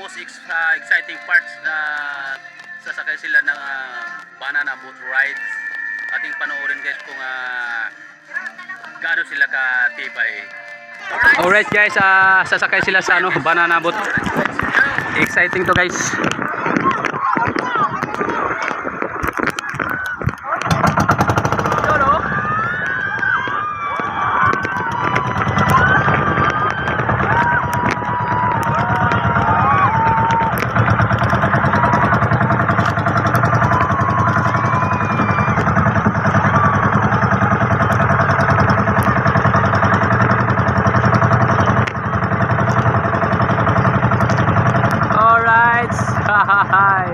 most exciting parts na sasakay sila ng banana boat ride. Ating panoorin guys kung gaano sila katibay. Alright guys, sasakay sila sa banana boat. Exciting to guys. Hi.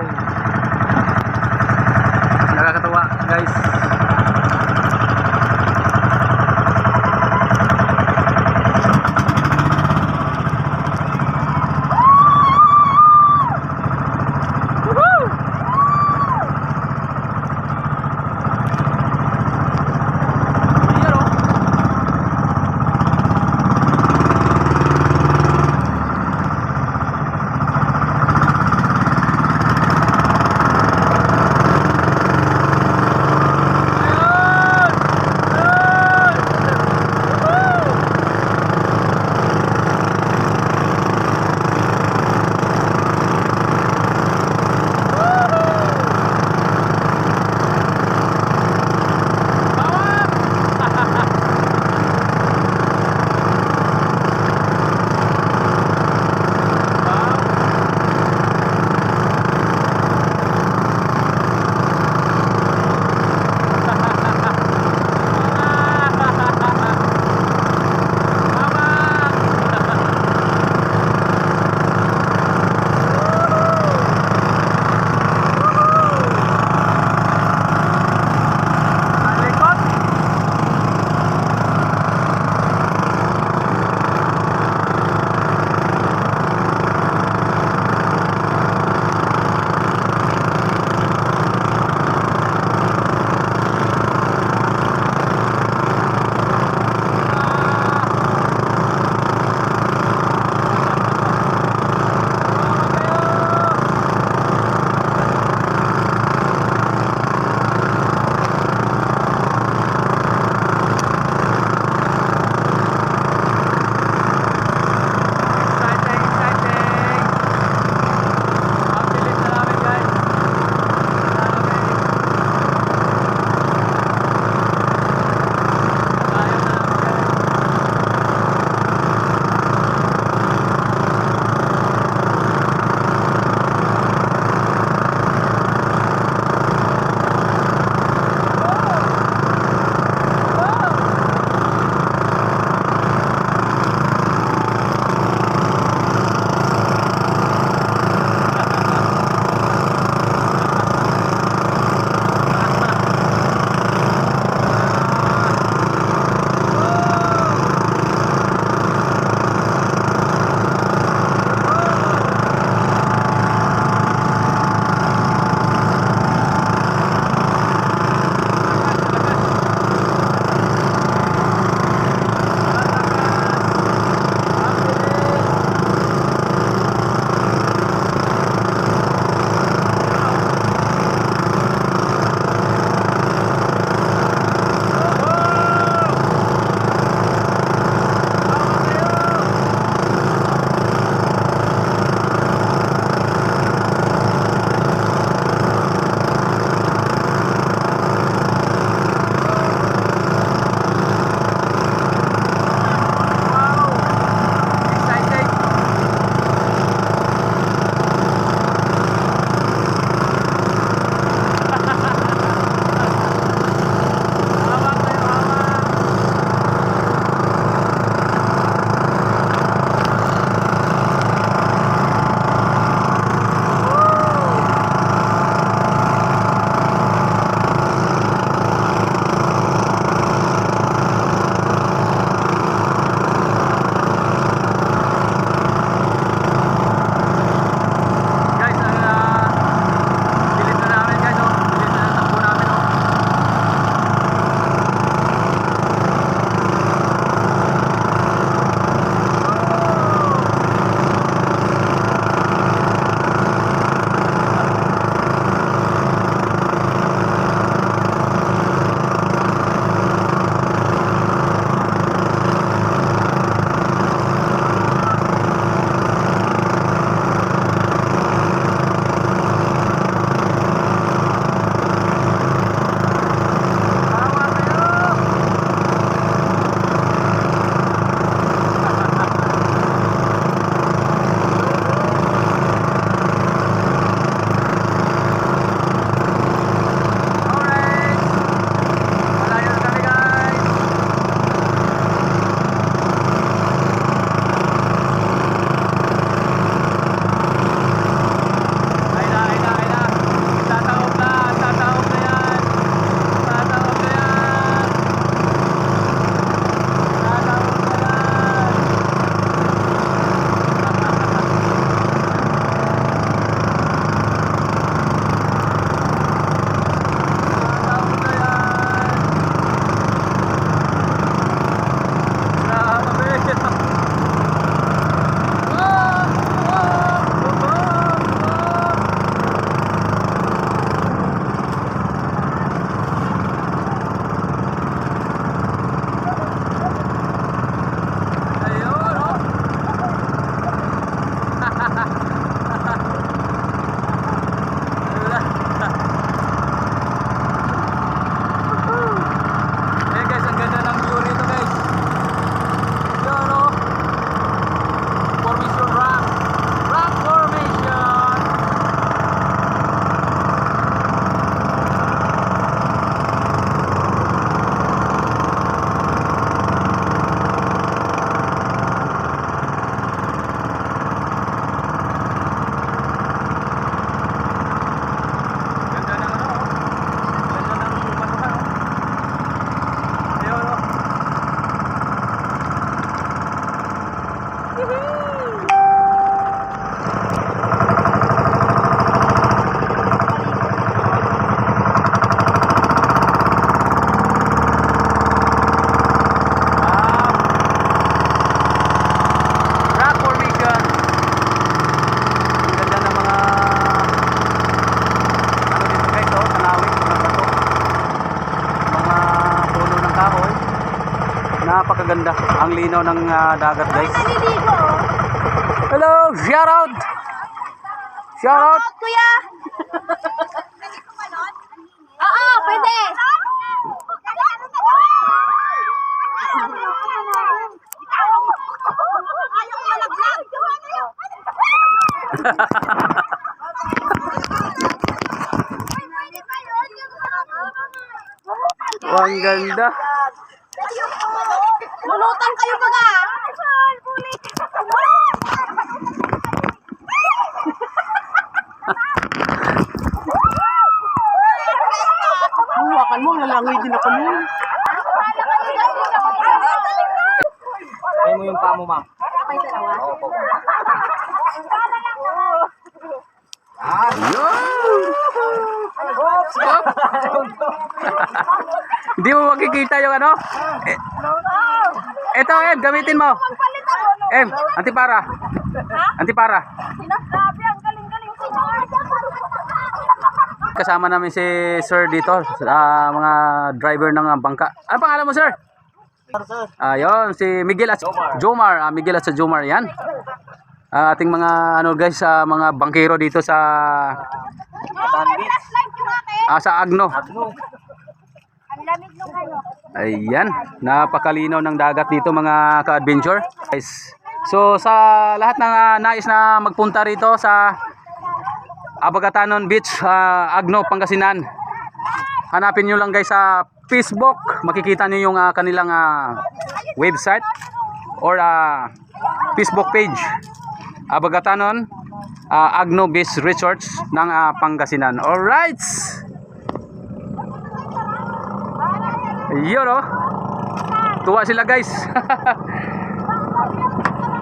Nakakatawa guys. napakaganda. Ang linaw ng dagat guys. Naliligo. Hello, shout out. Shout out. Kuya! Oo, pwede! Ayaw malaglag! Oh, ang ganda. Lulutan kayo mga! Hawakan mo, lalangoy din ako nun. Ayaw mo yung paa mo, ma'am. Hindi mo makikita yung ano? Ito, Em, gamitin mo. Em, antipara. Antipara. Sinasabi, ang galing-galing si George. Kasama namin si Sir dito, mga driver ng bangka. Ano pangalan mo, Sir? Ayun, si Miguel at Jomar. Miguel at sa Jomar yan. Ating mga ano guys, mga bangkero dito sa sa Agno. Ang lamig nung kayo. Ayan, napakalinaw ng dagat dito mga ka-adventure. Guys. So sa lahat ng nais na magpunta rito sa Abagatanon Beach, Agno, Pangasinan, hanapin nyo lang guys sa Facebook. Makikita nyo yung kanilang website or Facebook page. Abagatanon Agno Beach Resorts ng Pangasinan. Alright! Yun, oh. Tuwa sila guys.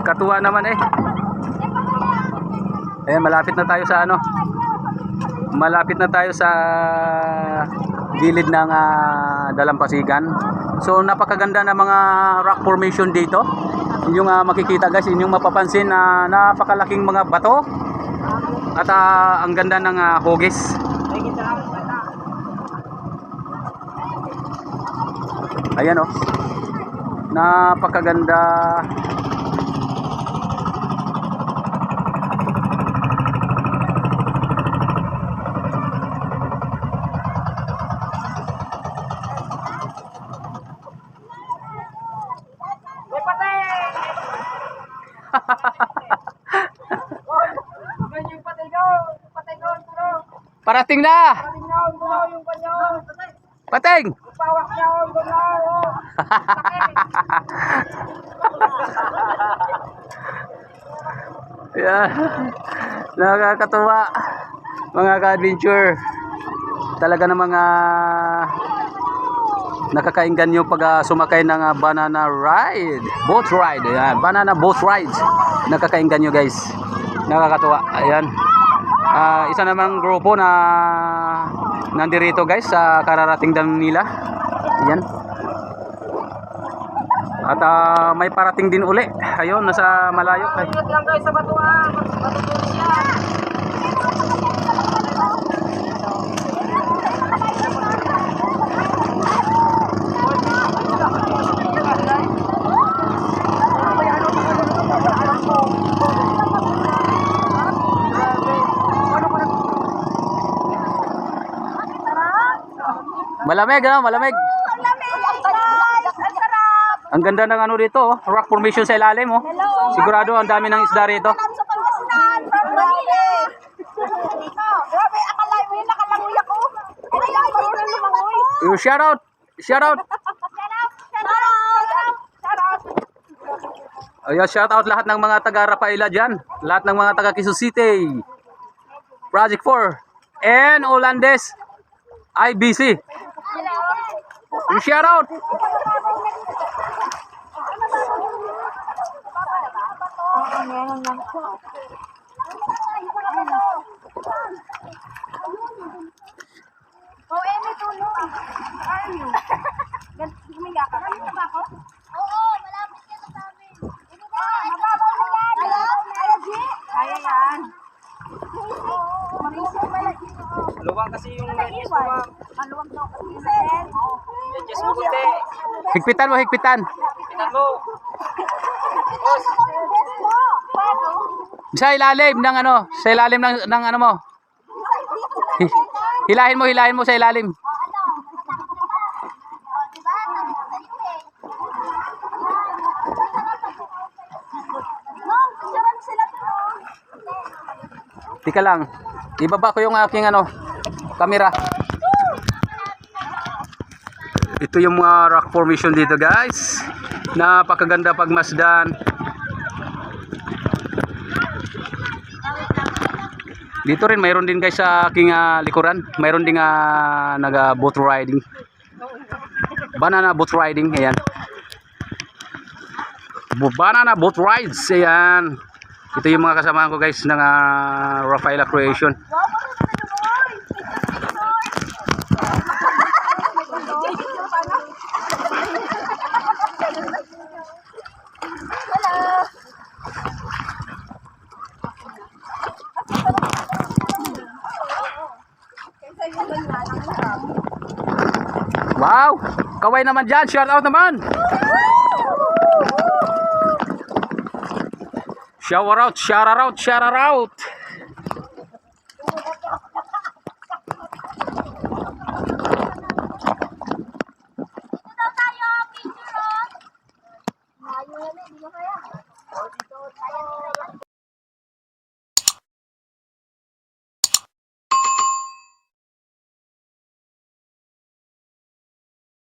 Katuwa naman eh. Malapit na tayo sa ano. Malapit na tayo sa gilid ng Dalampasigan. So napakaganda na mga rock formation dito. Yung makikita guys, yung mapapansin na napakalaking mga bato. At ang ganda ng hugis. Ayan, oh. Napakaganda. Parating na. Pating. Yeah. Nakakatuwa mga ka-adventure. Talaga na mga nakakainggan nyo pag sumakay ng banana ride, boat ride. Ayan, banana boat ride. Nakakainggan nyo guys. Nakakatuwa. Ayan. Isa namang grupo na nandirito guys sa kararating lang nila. Ayan. At may parating din uli. Ayun, nasa malayo. Ingat lang kayo sa batuan. Matutulog yan. Malamig, ano? Malamig. Ang ganda ng ano dito, oh. Rock formation sa ilalim, oh. Sigurado ang dami ng isda rito. Sa Pangasinan, from Manila. Grabe, akala mo yun, nakalangoy ako. Yung shout out. Shout out. Ayan, shout out lahat ng mga taga Rafaela dyan. Lahat ng mga taga Quezon City. Project 4. And Olandes IBC. Yung shout out. Oh, may tulong. Are you? Gumiga ka. Ano ba ako? Oo, malapit ka sa amin. Mababaw na yan. Kaya, G? Kaya yan. Luwang kasi yung medyo mo, ma'am. Maluwag daw kasi. Medyo mo kunti. Higpitan mo, higpitan. Tingnan mo. Sa ilalim ng ano, sa ilalim ng ano mo. Hilahin mo sa ilalim. Tika lang. Ibaba ko yung aking ano, camera. Ito yung mga rock formation dito, guys. Napakaganda pagmasdan. Dito rin mayroon din guys sa aking likuran. Mayroon ding naga boat riding. Banana boat riding, ayan. Banana boat rides, ayan. Ito yung mga kasamahan ko guys ng Rafaela Creation. Wow! Kaway naman dyan, shout out naman! Shout out, shout out, shout out!